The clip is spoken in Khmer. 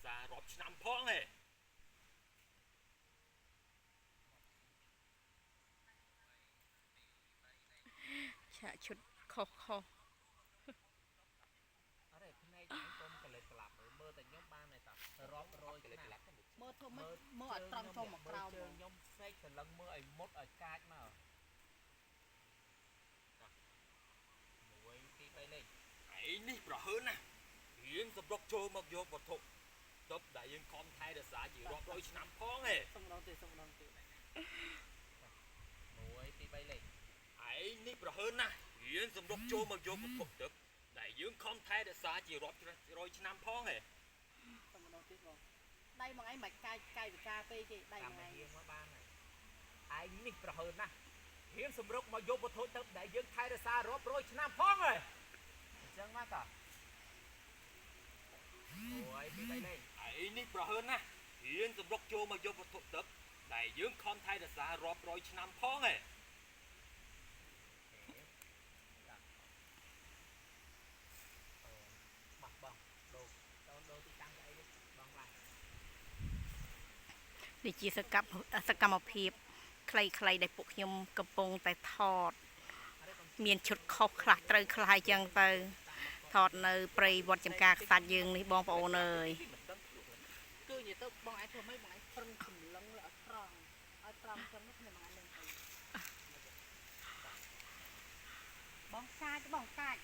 สารบឆ្នាំផងហេឆាកឈុតខុសខុសអរេភ្នែកអញកុំកលិតក្លាប់មើលតែខ្ញុំបានតែរាប់រយឆ្នាំមើលធ្វើមើលអត់ត្រង់ចូលមកក្រោមជើងខ្ញុំសេកសន្លឹងមើលឲ្យមុតឲ្យកាចមកមួយទី3លេខឯនេះប្រហើនណារៀងសម្រុកចូលមកយកវត្ថុទប់ដែលយើងខំថែរក្សាជារាប់រយឆ្នាំផងហេសុំម្ដងទៀតមួយទី3លេខឯនេះប្រហើនណារៀងសម្រុកចូលមកយកវត្ថុទប់ដែលយើងខំថែរក្សាជារាប់រយឆ្នាំផងហេសុំម្ដងទៀតបងដៃមកឯងមិនកាយវិការពេកទេដៃមកឯងមកបានហើយឯងនេះប្រហើនណារៀងសម្រុកមកយកវត្ថុទប់ដែលយើងថែរក្សារាប់រយឆ្នាំផងហើយអញ្ចឹងមកតាមួយទី3លេខឯនេះប្រហើនណារៀងសម្រុកចូលមកយកវត្ថុទប់ដែលយើងខំថែរក្សារាប់រយឆ្នាំផងហេនេះជាសកម្មភាពខ្លីៗដែលពួកខ្ញុំកំពុងតែថតមានឈុតខុសខ្លះត្រូវខ្លះអញ្ចឹងទៅថតនៅព្រៃវត្តចំការខ្សាច់យើងនេះបងប្អូនអើយគឺនិយាយទៅបងឯងធ្វើម៉េចបងឯងប្រឹងសម្លឹងឲ្យត្រង់ចឹងខ្ញុំបងឯងនឹងទៅបងកាច